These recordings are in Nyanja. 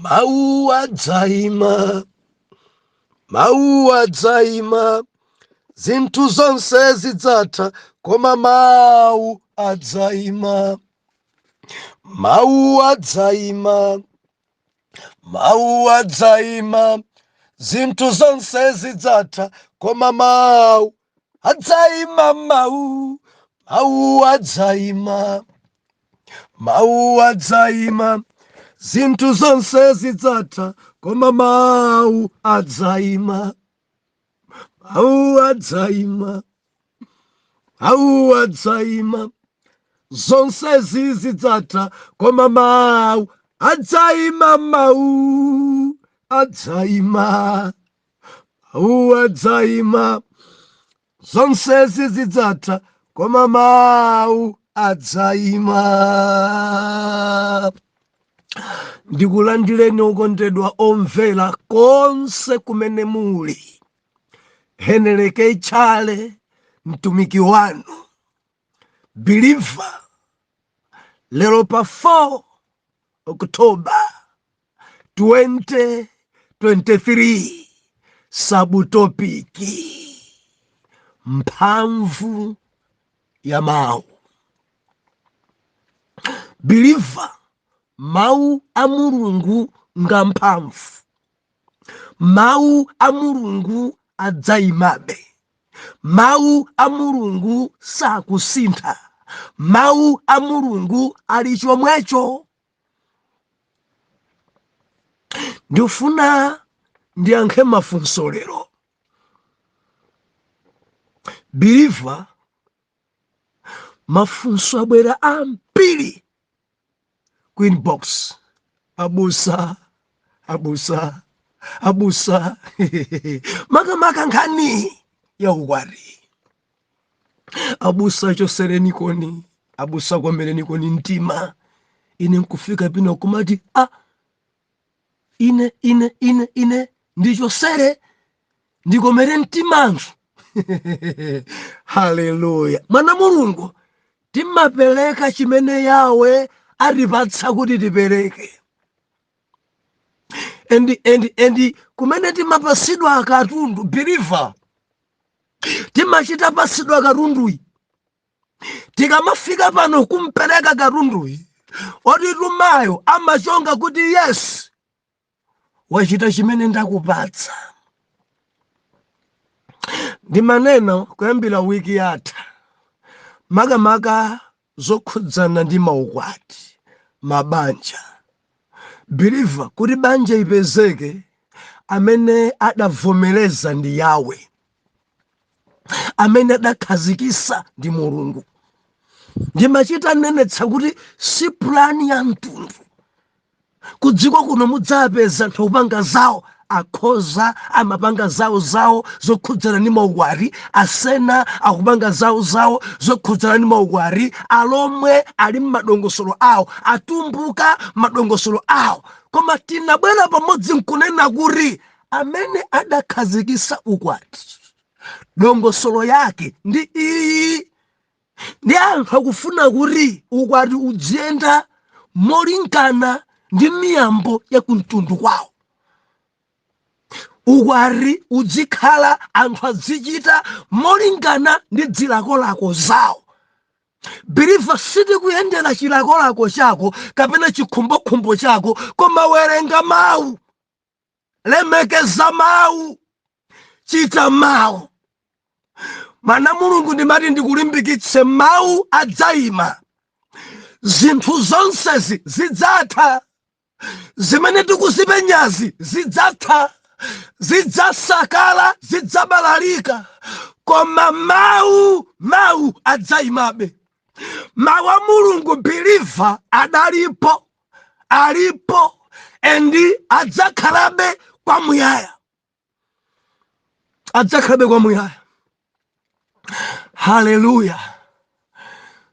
MAWU adzaima, MAWU adzaima, zinthu zonse zidzatha, koma MAWU adzaima. MAWU adzaima, MAWU adzaima, zinthu zonse zidzatha, koma MAWU adzaima. MAWU adzaima, MAWU adzaima, zinthu zonse zidzatha, koma MAWU adzaima. MAWU adzaima, MAWU adzaima, zonse zidzatha, koma MAWU adzaima. MAWU adzaima, MAWU adzaima, zonse zidzatha, koma MAWU adzaima. Ndikulandireni okondedwa omvera konse kumene muli. Heneleke chale mtumiki wanu believer, lero pa 4 Oktoba 2023, sabutopiki mphamvu ya MAWU. Believer, MAWU a Mulungu nga mphamvu. MAWU a Mulungu adzaimabe. MAWU a Mulungu sakusintha. MAWU a Mulungu ali chomwecho. Ndifuna ndiyankhe mafunso lero. Believer, mafunso abwera ambiri ku inbox. Abusa makamaka nkhani ya ukwati. Abusa chosereni koni, abusa komereni koni mtima. Ine nkufika pino kumati ine ndichosere ndikomere mtimanzu. Haleluya. Mwana Mulungu timapeleka chimene Yawe atipatsa kuti tipereke. Endi kumene timapasidwa katundu, believer, timachita pasidwa katundui. Tikamafika pano kumpereka katundui, otitumayo amachonga kuti yes, wachita chimene ndakupatsa. Ndimanena kuyambira wiki yatha, makamaka zokhudzana ndi maukwati, mabanja. Believer, kuti banja ipezeke, amene adavomereza ndi Yawe, amene adakhazikisa ndi Mulungu. Ndimachita nenetsa kuti si plani ya mtundu. Kudziko kuno mudzapeza anthu opanga zawo, akhoza amapanga zawo zokhudzana ndi maukwati, asena akupanga zawo zokhudzana ndi maukwati, alomwe ali m'madongosolo awo, atumbuka madongosolo awo. Koma tinabwera pamodzi nkunena kuti amene adakhazikisa ukwati, dongosolo yake ndi iyi. Ndi anthu akufuna kuti ukwati udziyenda molingana ndi miyambo ya kumtundu kwawo. Ukwati udzikhala anthu azichita molingana ndi zilakolako zawo. Believer, sitikuyendera chilakolako chako kapena chikhumbokhumbo chako, koma werenga MAWU, lemekeza MAWU, chita MAWU. Mwana Mulungu ndimati ndikulimbikitse, MAWU adzaima. Zinthu zonsezi zidzatha. Zimene tikuzipenyazi zidzatha. Zidzasakala, zidzabalalika, koma MAWU adzaimabe. MAWU a Mulungu, believer, adalipo, alipo, endi adzakhalabe kwamuyaya. Adzakhalabe kwamuyaya. Haleluya.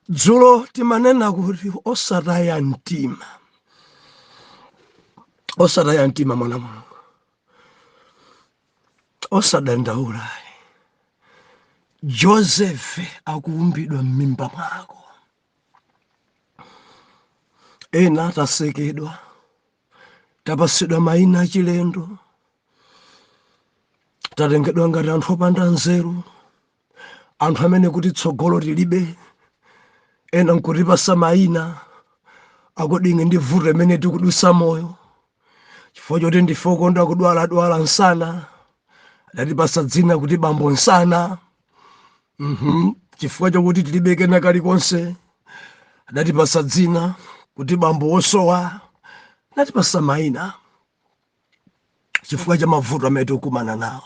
Dzulo timanena kuti osataya mtima. Osataya mtima mwana Mulungu. Osadandaula. Joseph akuumbidwa m'mimba mwako. Ena atasekedwa, tapasidwa mayina achilendo, tatengedwa ngati anthu opanda nzeru, anthu amene kuti tsogolo tilibe, ena nkutipasa mayina akudingi ndi vuto imene tikudusa moyo, chifukwa choti ndife okonda kudwaladwala nsana, adatipasa dzina kuti bambo nsana. Chifukwa chokuti tilibe kena kalikonse, adatipasa dzina kuti bambo wosowa, adatipasa mayina chifukwa cha mavuto amene tikukumana nawo.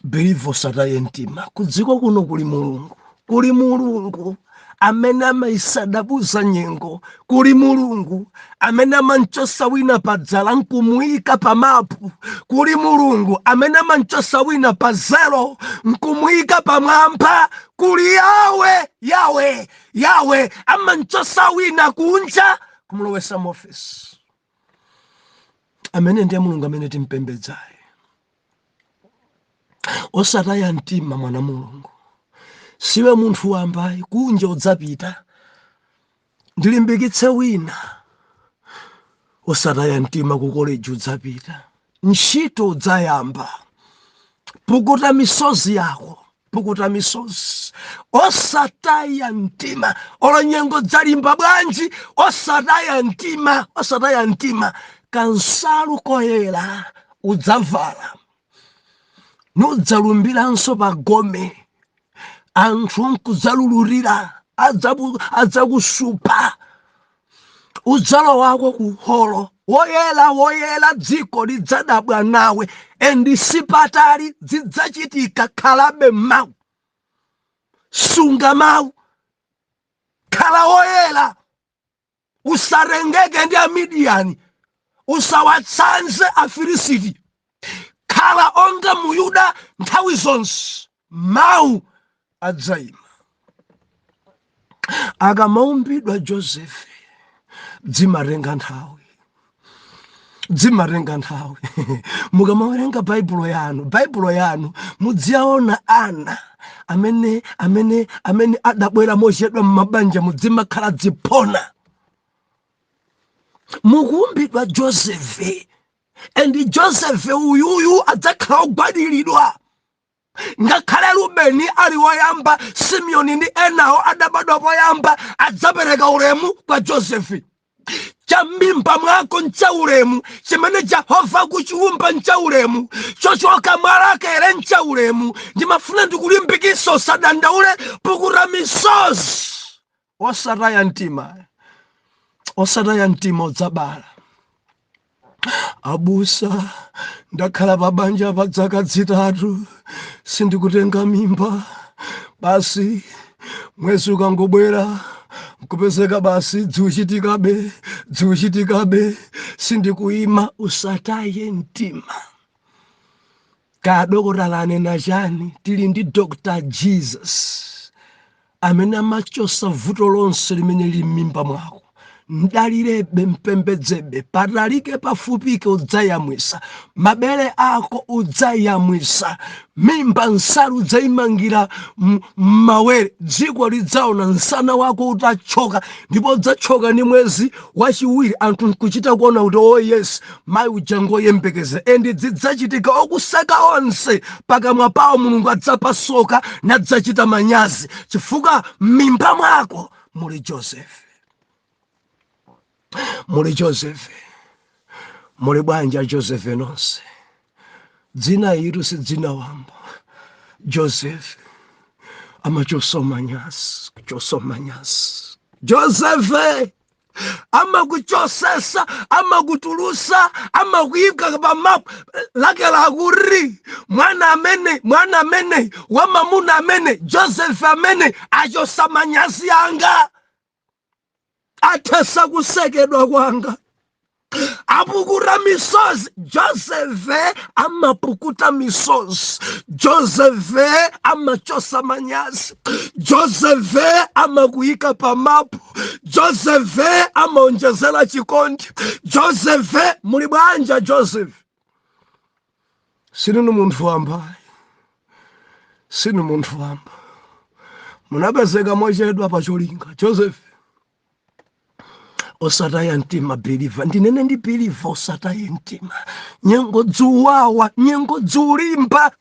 Believe osataye mtima, kudziko kuno kuli Mulungu, kuli Mulungu amene amayisadabuza nyengo, kuli Mulungu amene amanchosa wina padzala nkumuyika pa mapu, kuli Mulungu amene amanchosa wina pa zero nkumuyika pa mwamba, kuli Yawe amanchosa wina kunja kumulowesa mu office. Amene ndiye Mulungu amene timpembedzaye. Osataya mtima mwana Mulungu, siwe munthu wambaye kunja udzapita, ndilimbikitse wina. Osataya mtima ku college udzapita, ntchito udzayamba, pukuta misozi yako, pukuta misozi. Osataya mtima, olo nyengo dzalimba bwanji, osataya mtima, osataya mtima. Kansalu koyera udzavala, nudzalumbiranso pa gome, anthu nkudzalulurira, adzakusupa, udzalowako ku holo, woyera dziko lidzadabwa nawe, endi sipatali zidzachitika khalabe mawu. Sunga mawu, khala woyera, usarengeke ndi Amidiyani, usawatsanze Afilisiti. Khala onga Muyuda nthawi zonse, mawu adzayima. Akamaumbidwa Josefe, dzimarenga nthawi. Mukamawerenga baibulo yanu mudziaona ana amene adabwera mochedwa m'mabanja, mudzimakhala dzipona. Mukuumbidwa Josefe, and Joseph uyuyu adzakhala ogwadiridwa. Ngakhale Rubeni ali woyamba, Simeoni ndi enawo adabadwa poyamba, adzapereka ulemu kwa Josefe. Chamimba mwako ncha ulemu, chimene Jehova kuchiumba ncha ulemu, chochoka mwalakere ncha ulemu. Ndimafuna ndikulimbikitsa osadandaule, pukuta misozi. Osataya mtima udzabala. Abusa, ndakhala pabanja pa zaka zitatu, sindikutenga mimba. Basi mwezi ukangobwera nkupezeka basi dziuchitikabe, sindikuima. Usataye mtima. Kadokotala anena chani? Tili ndi Dr. Jesus amene amachosa vuto lonse limene lili m'mimba mwako. Mdalirebe, mpembedzebe, patalike pafupike udzayamwisa, mabere ako udzayamwisa, mimba nsalu udzayimangira m'mawere, dziko lidzaona nsana wako utachoka, ndipo udzachoka ndi mwezi wachiwiri, anthu nkuchita kuona kuti oh yes, mayi ujango yembekeze. Endi dzidzachitika okuseka onse, pakamwa pawo Mulungu adzapasoka nadzachita manyazi, chifukwa m'mimba mwako muli Josefe. Muli Josefe, muli bwanja Josefe nonse. Dzina ilu si dzina wamba. Josefe amachosa manyazi, Josefe amakuchosesa, amakutulusa, amakuyika pa mapu lake la kuri. Mwana amene wamamuna amene Josefe amene achosa manyazi anga, athesa kusekedwa kwanga, apukuta misozi. Josefe amapukuta misozi, Josefe amachosa manyazi, Josefe amakuyika pa mapu, Josefe amaonjezera chikondi. Josefe muli bwanja Josefe. Sinu munthu wamba, munapezeka mochedwa pa cholinga. Josefe osataya mtima believer ndinene ndi believer osataya mtima nyengo dzuwawa nyengo dzulimba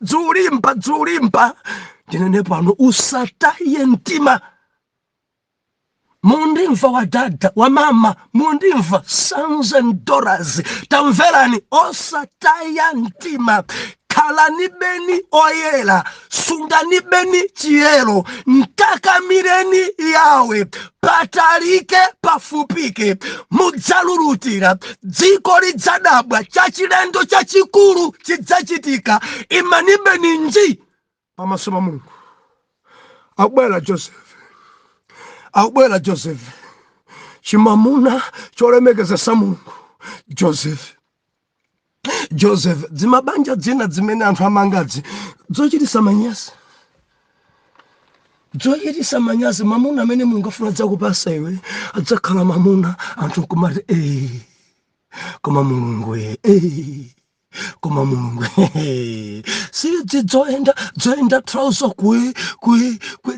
ndinene pano usataye mtima mundimva wa dada wa mama mundimva sons and daughters tamverani osataya mtima khalani beni oyera sungani beni chiyero mtakamireni yawe patalike pafupike mudzalulutira dziko lidzadabwa chachilendo chachikulu chidzachitika imani beni nji pamaso pa Mulungu. Akubwera Joseph chimamuna cholemekeza sa Mulungu. Joseph dzimabanja dzina dzimene anthu amangadzi dzochitisa manyazi mamuna amene Mulungu afuna dzakupasa iwe adzakhala mamuna anthu nkumati koma Mulungu koma Mulungu si dzoenda trouser kwe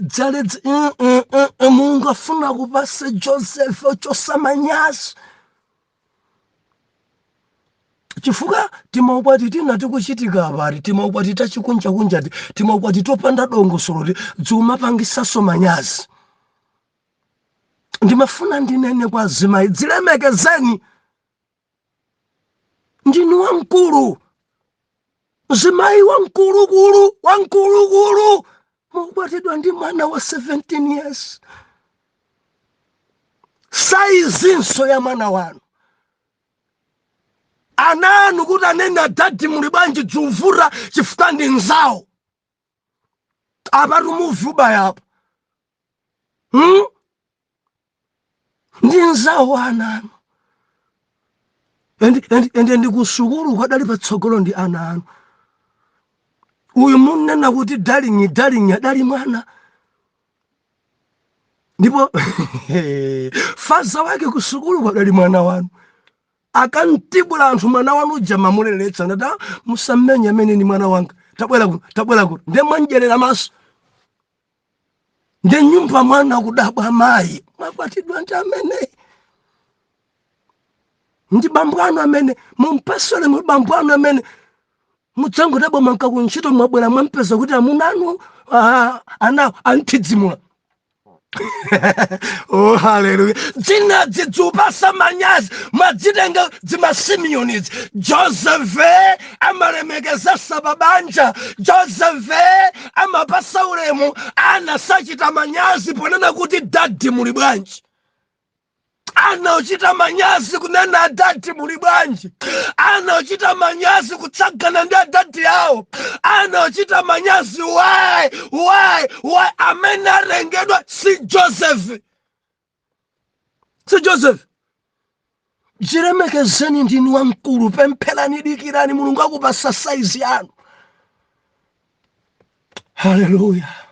dzale Mulungu afuna kupasa Joseph chosamanyazi chifuka timaukwati tinati kuchitika apari timaukwati tachikunja timaukwati topanda dongosolo dziumapangisaso manyazi. Ndimafuna ndinene kwa zimayi dzilemekezeni ndinu wamkulu zimayi wamkulukulu mukwatidwa ndi mwana wa 17 years saizinso ya mwana wanu ananu kuti anena dadi muli bwanji dzuvura chifuka ndi nzawo apatu muvuba yapo ndi nzawo ananu ende ndikusukulu kwadali patsogolo ndi ananu uyu munena kuti dalingi adali mwana ndipo faza wake kusukulu kwadali mwana wanu akantibula anthu mwana wanu jama muleletsa ndata musamenya amene ni mwana wanga tabwera kuti nde mwanjerera maso nde nyumba mwana kudabwa mayi mwakwatidwa ndi amene ndi bambo anu amene mumpasole mu bambo anu amene mudzango dabo manka kunchito mwabwera mwampeza kuti amunanu anawo antidzimula. Oh, hallelujah. Dzina dzidzupasa manyazi madzitenga dzimasimionizi Joseph amalemekeza sababanja Joseph amapasa ulemu anasachita manyazi ponena kuti dadi muli bwanji anaochita manyazi kunena dadi muli bwanji anaochita manyazi kutsagana ndi dadi yawo anaochita manyazi why amene arengedwa si Joseph jilemekezeni ndinu wamkulu pemphelani dikirani Mulungu akupasa saizi yanu. Hallelujah.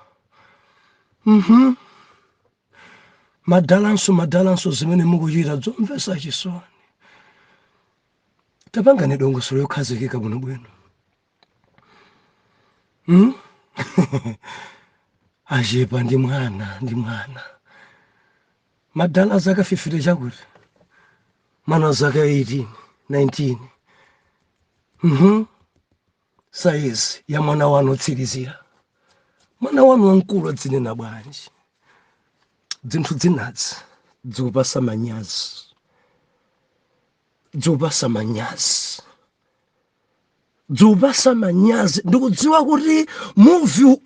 Madalanso zimene mukuchita zomvesa chisoni tapangani dongosolo yokhazikika bwinobwino. Ajepa ndi mwana madala zaka 50 chakuti mwana zaka 18 19 saizi ya mwana wanu otsirizira mwana wanu wamkulu adzinena bwanji dzinthu dzinadzi dzupasa manyazi ndikudziwa kuti movie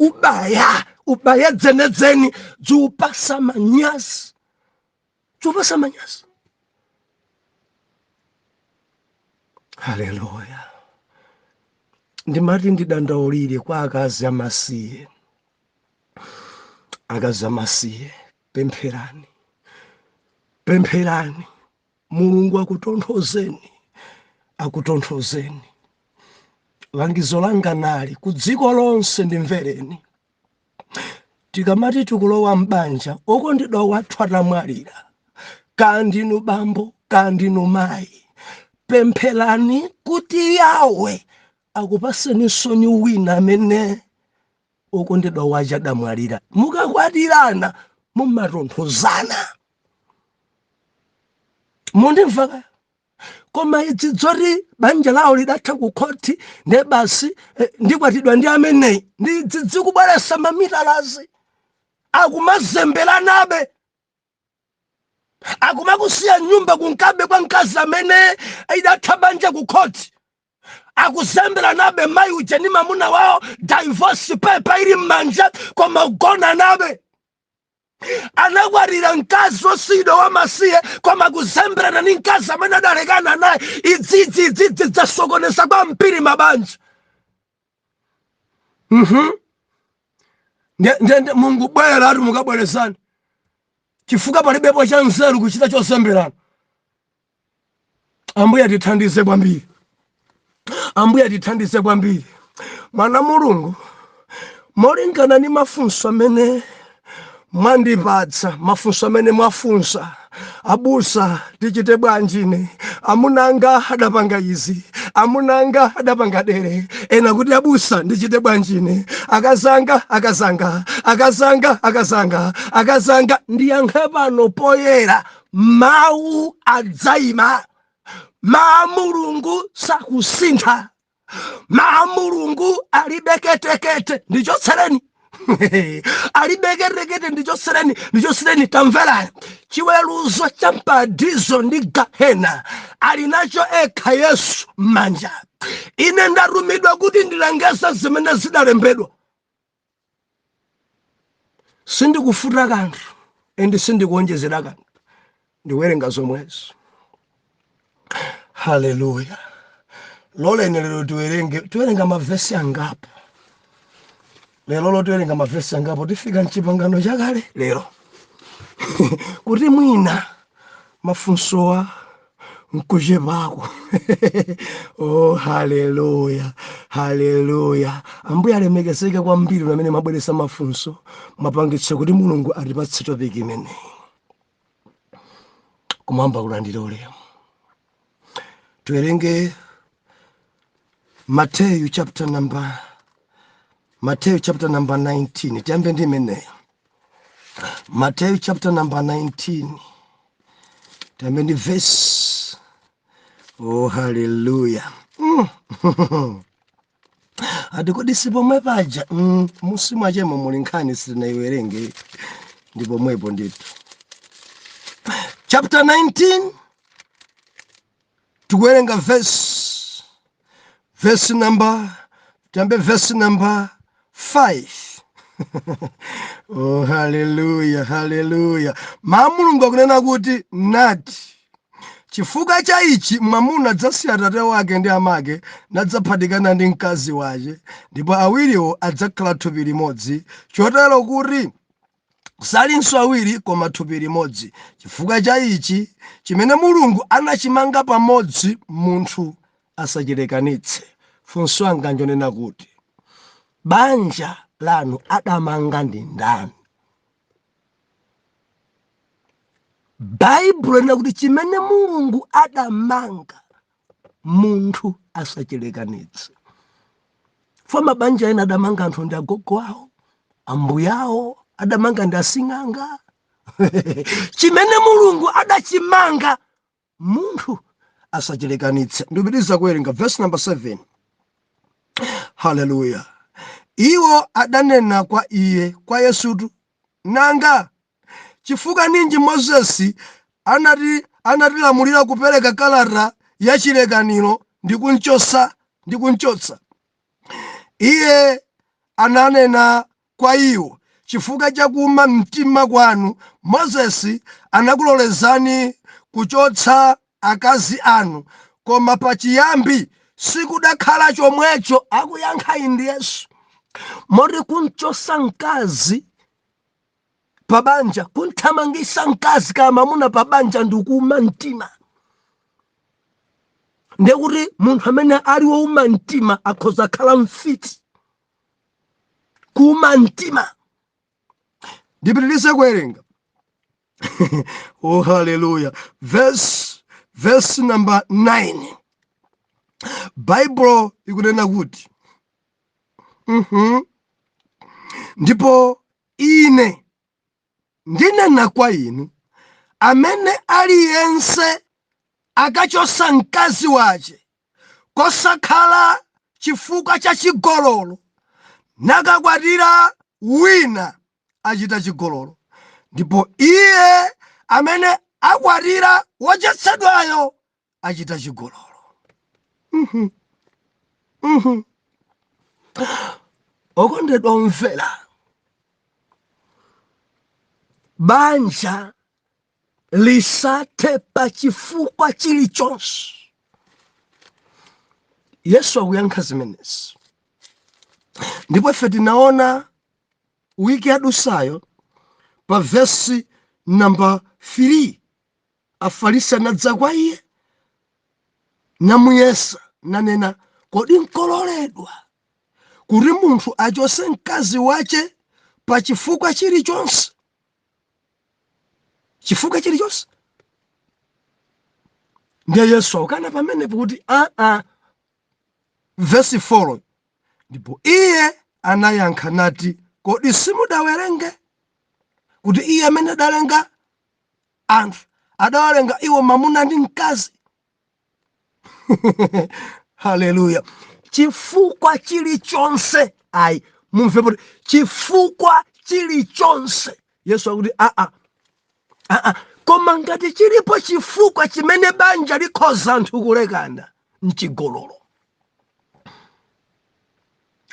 ubaya dzenedzeni dzupasa manyazi. Hallelujah. Ndimati ndidandaulire kwa akazi amasiye pempherani Mulungu akutonthozeni langizo langa nali ku dziko lonse ndimvereni tikamati tikulowa mbanja okondedwa wathu atamwalira kandinu bambo kandinu mayi pempherani kuti yawe akupaseni soni wina amene okondedwa wacha adamwalira mukakwatirana mumatonthozana mundimva koma idzidzori banja lawo lidatha ku khoti ne basi ndikwatidwa ndi ameneyi ndidzikubweresa mamitalazi akumazembelanabe akumakusiya nyumba kunkabe kwa mkazi amene idatha banja ku khoti akuzembelanabe mayi uja ni mamuna wawo divorce paper ili mmanja koma ugona nabe anakwatira mkazi wosido wamasiye koma kuzembelana ni mkazi amene adalekana naye idzidzi zasokoneza kwa mpiri mabanja. Mungu bwera ati mukabweresani chifukwa palibepo cha nzeru kuchita chozembelana. Ambuye atithandize kwambiri, Ambuye atithandize kwambiri. Mwana Mulungu molingana ni mafunso amene mwandipatsa, mafunso amene mwafunsa, abusa tichite bwanjine, amunanga adapanga izi, amunanga adapanga dere, ena kuti abusa ndichite bwanjine, akazanga ndiyankhe pano poyera mawu adzaima. Mawu Mulungu sakusintha, mawu Mulungu alibeketekete ndichotsereni alibeketekete ndichotsereni tamverani. Chiweruzo cha mpadizo ndi gahena alinacho ekha Yesu manja. Ine ndarumidwa kuti ndilengeza zimene zidalembedwa. Sindikufuta kanthu ende sindikuonjezera kanthu, ndiwerenga zomwezo. Hallelujah. Lolene lero tuwerenga mavesi angapo. Lero tuwerenga mavesi angapo tifika mchipangano chakale lero. Kuti mwina mafunsowa nkujebako. Oh, hallelujah. Hallelujah. Ambuye alemekezeke kwambiri pamene mabweresa mafunso mapangitse kuti Mulungu atipatse topic imene. Kumamba kulandira ulemu. Tuwerenge Matthew chapter number 19. Tiyambe ndi imeneyo. Matthew chapter number 19. Tiyambe ndi verse. Oh, hallelujah. Adikodi sipo mwepaja. Musimu achemo mulinkhani sinaiwerenge. Ndipo mwepo ndito. Chapter 19. Tuwerenga verse number 5. Oh, hallelujah, hallelujah. Mulungu akunena kuti nati chifukwa cha ichi mwamuna adzasiya atate wake ndi amake nadzaphatikana ndi mkazi wace ndipo awiriwo adzakhala thupi limodzi. Chotero kuti salinso awiri koma thupi limodzi. Chifukwa cha ichi chimene Mulungu anachimanga pamodzi munthu asachilekanitse. Funso anga njonena kuti banja lanu adamanga ndi ndani? Bible ina kuti chimene Mulungu adamanga munthu asachilekanitse. Foma banja ina adamanga anthu ndi agogo awo, ambuyawo, adamanga ndi asing'anga. Chimene Mulungu adachimanga munthu asachilekanitse. Ndipitiriza kuwerenga verse number 7. Hallelujah. Iwo adanena kwa Yesutu, nanga chifukwa ninji Moses anatilamulira kupereka kalata ya chilekaniro ndi kunchotsa. Iye ananena kwa iwo, chifukwa cha kuuma mtima kwanu Moses anakulolezani kuchotsa akazi anu, koma pachiyambi sikudakhala chomwecho. Akuyankha indi Yesu. Mori kunchosa mkazi pabanja, kunthamangisa mkazi kama muna pabanja ndikuuma mtima. Ndekuti munthu amene aliwo uma mtima akhoza khala mfiti. Kuuma mtima. Ndipitirize kuwerenga. Oh, hallelujah. Verse number 9. Bible ikunena kuti ndipo ine ndinena kwa inu, amene aliyense akachosa mkazi wache kosakhala chifukwa cha chigololo nakakwatira wina achita chigololo, ndipo iye amene akwatira wochetsedwayo achita chigololo. Okondedwa omvera, banja lisathe pa chifukwa chilichonse. Yesu akuyankha zimenezi, ndipo ife tinaona wiki yadusayo pa vesi namba 3 Afarisi anadza kwa iye namuyesa nanena, kodi nkololedwa kuti munthu achose mkazi wache pa chifukwa chilichonse? Chifukwa chilichonse? Ndiye Yesu akana pamenepo kuti vesi 4, ndipo iye anayankha nati, kodi simudawerenge kuti iye amene adalenga anthu adawalenga iwo mamuna ndi mkazi? Haleluya. Chifukwa chilichonse, ayi mumve kuti chifukwa chilichonse. Yesu akuti koma ngati chilipo chifukwa chimene banja likhoza anthu kulekana, mchigololo.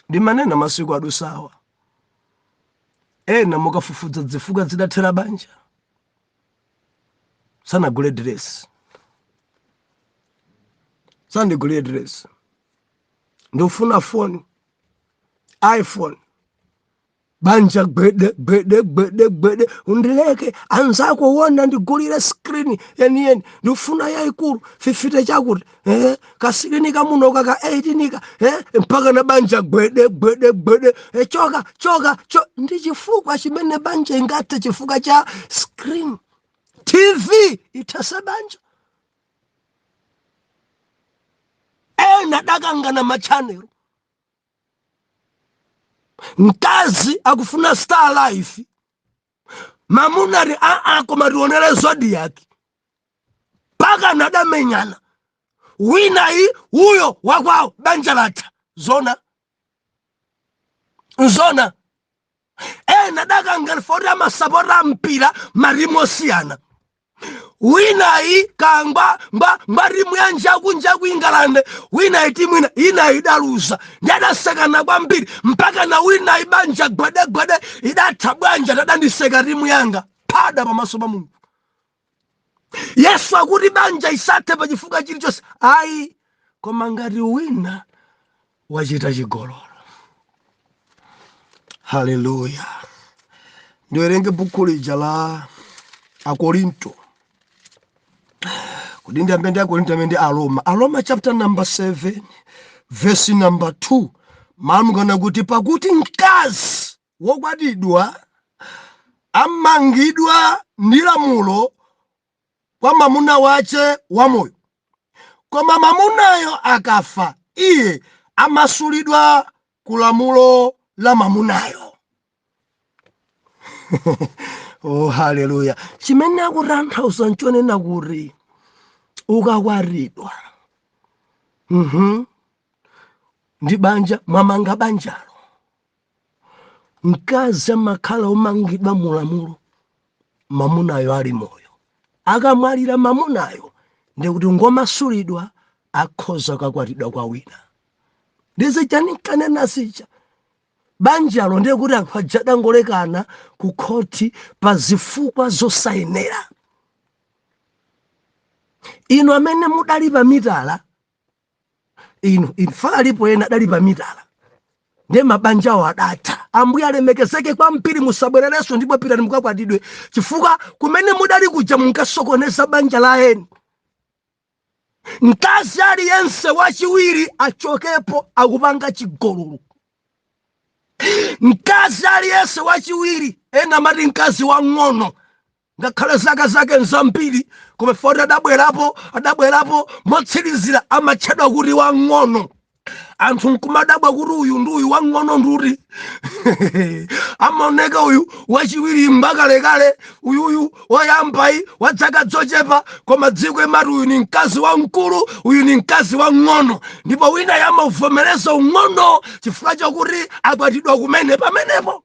Ndimanena masiku adusawa, ena mukafufuza zifukwa zidathera banja, sanagule dress, sandigule dress, ndifuna phone, iPhone, banja gbede, undileke anzako wona ndigulire screen yeni ndifuna yayikulu 50 chakuti kasikini kamuno kaka 18 mpaka na banja gbede choka ndi chifukwa chimene banja ingate chifukwa cha screen TV itasa banja. Ena dakangana machannel, mkazi akufuna Star Life, mamunari koma tionere Zodiac, paka nadamenyana wina huyo wakwao banja lata zona. Nadakangana fora masapora mpira marimosiana wina kangba mbarimu ya njagu Ingalande, wina timu ina idaluza ndadaseka kwambiri mpaka na wina ibanja gbede idatabwanja dadandiseka rimu yanga pada pamaso pa Mulungu. Yesu akuti banja isathe pa chifukwa chilichonse, ayi koma ngati wina wachita chigololo. Haleluya. Ndiwerenge buku lija la Akorinto, kuti ndiyambe Akorinto amene Aroma chapter number 7 verse number 2, maamukana kuti pakuti mkazi wokwatidwa amangidwa ndi lamulo kwa mamuna wache wamoyo, koma mamunayo akafa iye amasulidwa ku lamulo la mamunayo. Oh, haleluya. Chimene akutanthauza nchonena kuti ukakwatidwa ndi banja, mwamanga banjalo, mkazi amakhala umangidwa mulamulo, mamunayo ali moyo. Akamwalira mamunayo ndikuti ngomasulidwa akhoza kukwatidwa kwa wina. Ndize chanikanena sicha banjalo ndiye kuti akhajada ngolekana ku khoti pa zifukwa zosayenera. Ino amene mudali pa mitala, ino infalipo ena dali pa mitala, ndiye mabanjawo adatha. Ambuye alemekezeke kwambiri, musabwerereso ndipo pitani mukakwatidwe, chifukwa kumene mudali kuja munkasokoneza banja la eni. Mkazi aliyense wachiwiri achokepo akupanga chigololo. Mkazi aliyense wachiwiri, ena mati mkazi wang'ono, ngakhale zaka zake nzambiri, koma foti adabwerapo motsirizira amatchedwa kuti wang'ono. anthu nkumadabwa kuti uyu ndi uyu wang'ono nduri amaoneka uyu wachiwiri mbakalekale uyu woyambayi wa dzaka zochepa koma dziko imati uyu ni mkazi wamkulu uyu ni mkazi wang'ono ndipo wina yamavomereza ung'ono chifukwa chokuti akwatidwa kumene pamenepo.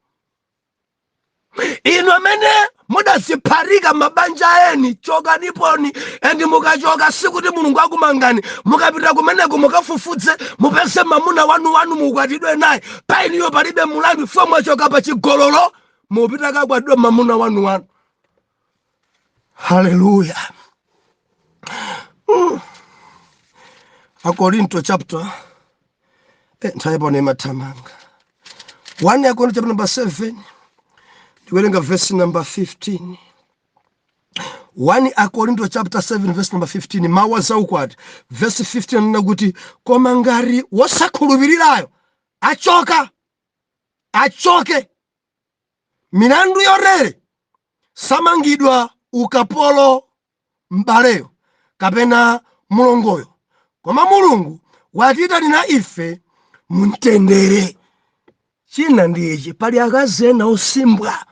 Inu amene mudazipharika mabanja eni choka niponi endi mukachoka sikuti mulungu akumangani mukapita kumeneko mukafufudze mupese mamuna wanu mukwatidwe naye painiyo palibe mulandu fo mwachoka pa chigololo mupita kakwatidwa mamuna wanu. Haleluya. Akorinto chapter nthaipone mathamanga 1 Akorinto chapter number 7 tiwerenga verse number 15. 1 Akorinto chapter 7 verse number 15 mawu zaukwati verse 15 nakuti koma ngati wosakhulupirirayo achoke milandu yorere samangidwa ukapolo m'baleyo kapena mulongoyo koma mulungu watiyitanira ife mumtendere. China ndiye pali akazi ena osimbwa,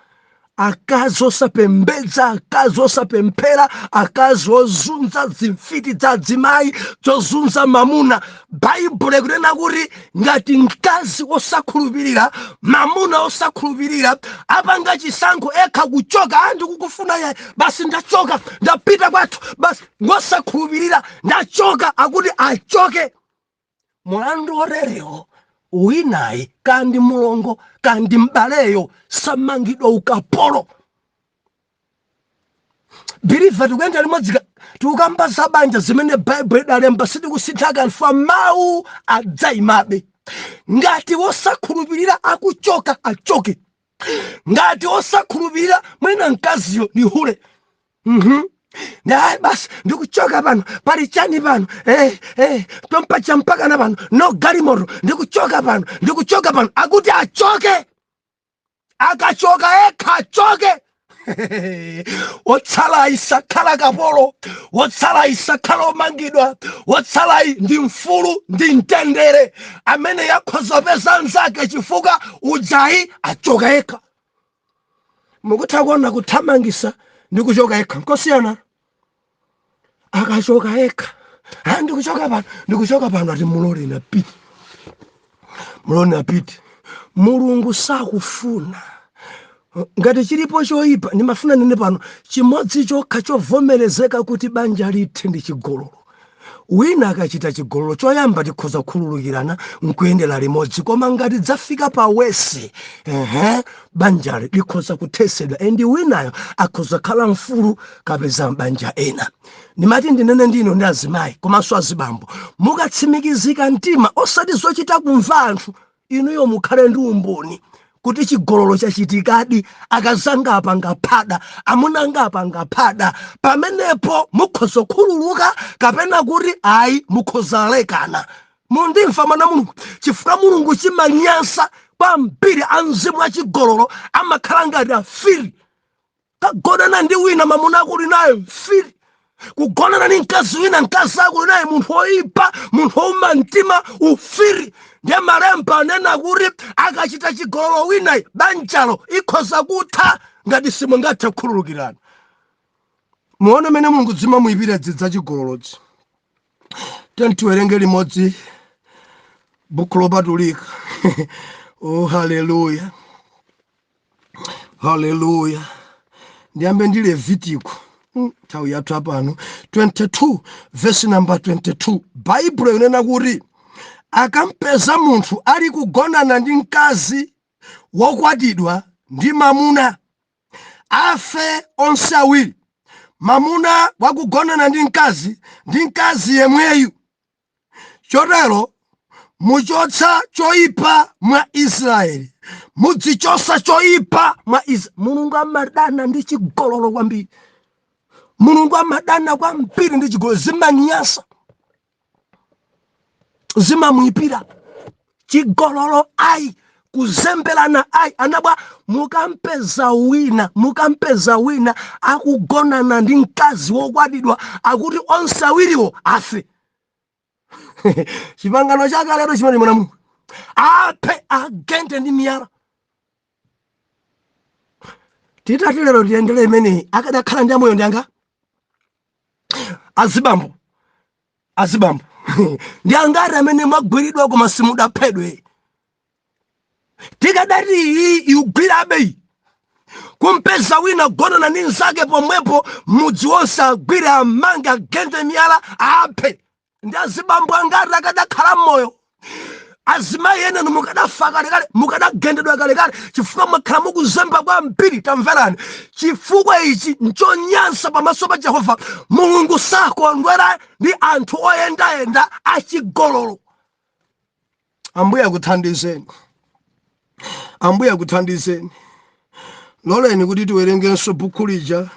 akazi osapembedza, akazi osapemphera, akazi ozunza zimfiti za azimayi zozunza mamuna. Baibulo ikunena kuti ngati mkazi osakhulupirira, mamuna osakhulupirira apanga chisankho ekha kuchoka anthu kukufuna yaye basi ndachoka ndapita kwathu basi ngosakhulupirira ndachoka akuti achoke. Mulandu orerewo winayi kandi mulongo kandi mbaleyo samangidwa ukapolo. Believe tukuyenda limodzi tukamba sabanja zimene Bible idalemba sitikusintha fa mawu adzayimabe. Ngati wosakhulupirira akuchoka achoke. Ngati wosakhulupirira mwina mkaziyo ni hule. Basi ndikuchoka pano pali chani pano tompa champaka na pano no galimoto ndikuchoka pano akuti achoke. Akachoka ekha achoke. Wotsala isakhala kapolo, wotsala isakhala omangidwa, wotsala ndi mfulu ndi mtendere amene yakhoza peza nzake chifukwa ujayi achoka ekha. Mukutha kuona kuthamangisa ndikuchoka ekha nkosiyana. Akachoka ekha ndikuchoka pano ati mulole napiti. Mulungu sakufuna ngati chilipo choyipa ndimafuna nene pano chimodzi chokha chovomerezeka kuti banja lithe ndi chigololo. Wina akachita chigololo choyamba tikhoza kukhululukirana nkuyendera limodzi koma ngati dzafika pa wesi banjali likhoza kuthesedwa endi winayo akhoza khala mfulu kapeza banja ena. Ndimati ndinene ndino ndi azimayi komanso azibambo mukatsimikizika mtima osati zochita kumva anthu inuyo mukhale ndi umboni kuti chigololo chachitikadi akazanga apanga phada amunanga apanga phada pamenepo mukhoza kukhululuka kapena kuti ayi mukhoza lekana. Mundimva mwana Mulungu chifukwa Mulungu chimanyansa kwambiri amzimu achigololo amakhala ngati afiri. Kagonana ndi wina mamuna akuli naye mfiri, kugonana ni mkazi wina mkazi akuli naye munthu oyipa munthu ouma mtima ufiri. Ndiye malemba anena kuti akachita chigololo wina banjalo ikhoza kutha ngati simungathe kukhululukirana. Muone mene Mulungu dzima muyipira dzidza chigololodzi. Tiwerenge limodzi buku lopatulika. Oh haleluya. Haleluya. Ndiyambe ndi Levitiko nthawi yathu apano 22 verse number 22. Baibulo inena kuti akampeza munthu ali kugonana ndi mkazi wokwatidwa ndi mamuna afe onse awiri. Mamuna wakugonana ndi mkazi yemweyu. Chotero muchotsa choyipa mwa Israeli, mudzichosa choyipa mwa Israeli. Mulungu amadana ndi chigololo kwambiri. Mulungu amadana kwambiri ndi chigololo. Zimanyasa, zimamwipira chigololo ayi kuzembelana ayi. Anabwa mukampeza wina akugonana ndi mkazi wokwatidwa akuti onse awiriwo afe. chipangano chaka lero chimene mwana Mulungu aphe agende ndi miyala. Titati lero tiyendele imene akadakhala ndi amoyo ndianga azibambo ndi angati amene mwagwiridwa koma simudaphedwe. Tikadati iyi iugwirabe kumpeza wina gonana ndi nzake pomwepo mudzi wonse agwire amange agende miyala aphe. Ndi azibambo angati akadakhala m'moyo, azimayi ena mukadafa kalekale, mukadagendedwa kalekale chifukwa mwakhala mukuzemba kwambiri. Tamverani, chifukwa ichi nchonyansa pamaso pa Yehova. Mulungu sakondwera ndi anthu oyendayenda achigololo. Ambuye akuthandizeni, Ambuye akuthandizeni. Loleni kuti tiwerengenso buku lija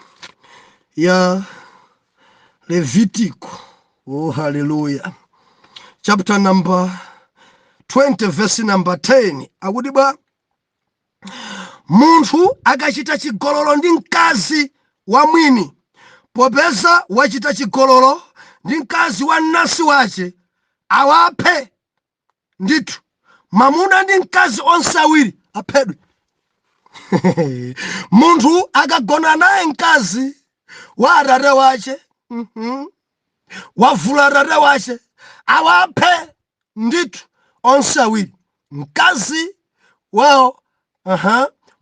ya Levitico. Oh, hallelujah. Chapter number 20 verse number 10. Akuti bwa munthu akachita chigololo ndi mkazi wa mwini, popeza wachita chigololo ndi mkazi wa mnansi wace, awaphe ndithu. Mwamuna ndi mkazi onse awiri aphedwe. Munthu akagona naye mkazi wa atate wace, wavula atate wace, awaphe ndithu onse awiri. Mkazi wao,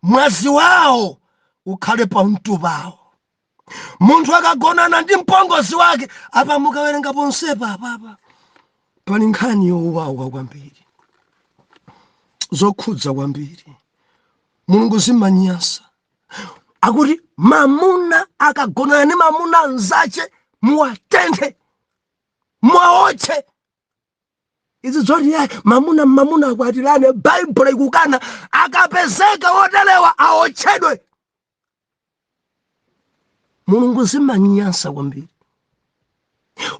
mwazi wao ukhale pa mtupawo. Munthu akagonana ndi mpongozi wake, apa mukawerenga ponsepa apapa pali nkhani yowawa kwambiri, zokhudza kwambiri. Mulungu zimanyansa. Akuti mamuna akagonana ndi mamuna nzace, muwatenthe, muwaotche. Izi zoti ya mamuna akwatirane, Bible ikukana. Akapezeka wotelewa aotchedwe. Mulungu zimanyansa kwambiri.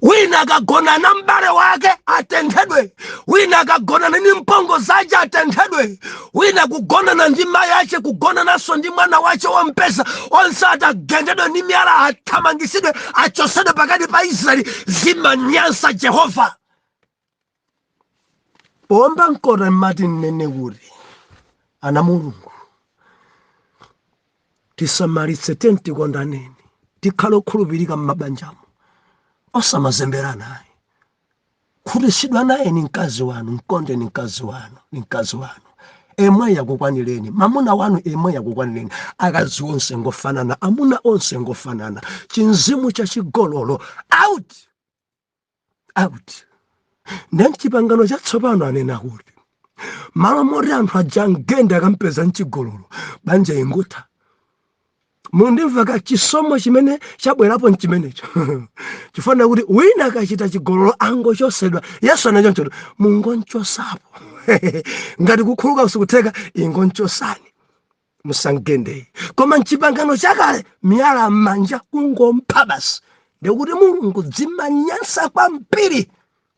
Wina akagonana mbale wake atenthedwe. Wina akagonana ndi mpongozi ace atenthedwe. Wina kugonana ndi mayi ace, kugonananso ndi mwana wace wompesa, onse atagendedwe ndi miyala, athamangisidwe, achosedwe pakati pa Israeli. Zimanyansa Yehova. Pomba nkora mati nene kuti ana Mulungu tisamalitse tikondaneni, tikhale okhulupirika m'mabanjamo, osamazembera naye. Khutitsidwa naye ni mkazi wanu, mkonde ni mkazi wanu, emwe yakukwanireni. Mamuna wanu emwe yakukwanireni. Akazi onse ngofanana, amuna onse ngofanana. Chinzimu cha chigololo out. Ndi chipangano chatsopano anena kuti malo moti anthu ajangenda akampeza mchigololo, banja ingutha. Mundimva ka chisomo chimene chabwerapo mchimenecho. Chifana kuti wina akachita chigololo angochosedwa. Yesu anachoncho mungonchosapo. Ngati kukhuluka usikutheka, ingonchosani, musangende. Koma mchipangano chakale miyala m'manja kungompha basi. Ndikuti Mulungu zimanyansa kwambiri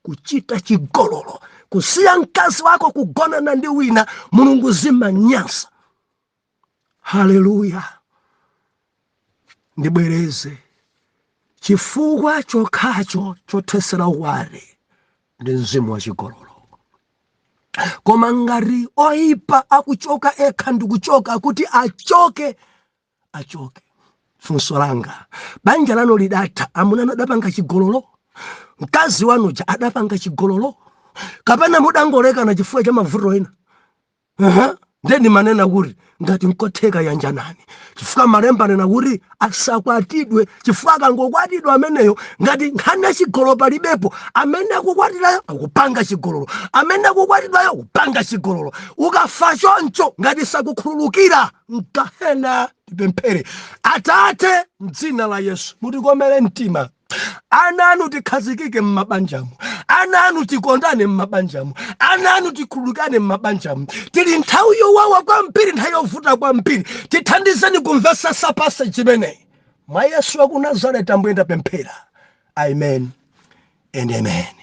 kuchita chigololo, kusiya mkazi wako kugonana ndi wina. Mulungu zimanyansa. Haleluya. Ndibwereze chifukwa chokhacho chothesera uwale ndi mzimu wa chigololo. Koma ngati oyipa akuchoka ekha ndikuchoka kuti achoke. Funso langa, banja lanu lidatha, amuna adapanga chigololo? Mkazi wanuja adapanga chigololo? Kapena mudangoleka na chifukwa cha mavuto ena? Ndeni manena kuti ngati nkotheka yanjanani. Chifukwa malemba nena kuti asakwatidwe. Chifukwa akangokwatidwa ameneyo, ngati nkhani ya chigololo palibepo, amene akukwatirayo akupanga chigololo, amene akukwatidwayo akupanga chigololo. Ukafa choncho ngati sakukhululukira mgahena. Tipemphere. Atate, m'dzina la Yesu mutikomere mtima. Ana anu tikhazikike m'mabanjamu, ana anu tikondane m'mabanjamu, ana anu tikhululukane m'mabanjamu. Tili nthawi yowawa kwambiri, nthawi yovuta kwambiri. Tithandizeni kumvesa sapasa chimene mwa Yesu wa ku Nazareti ambuye ndapemphera. Amen and amen.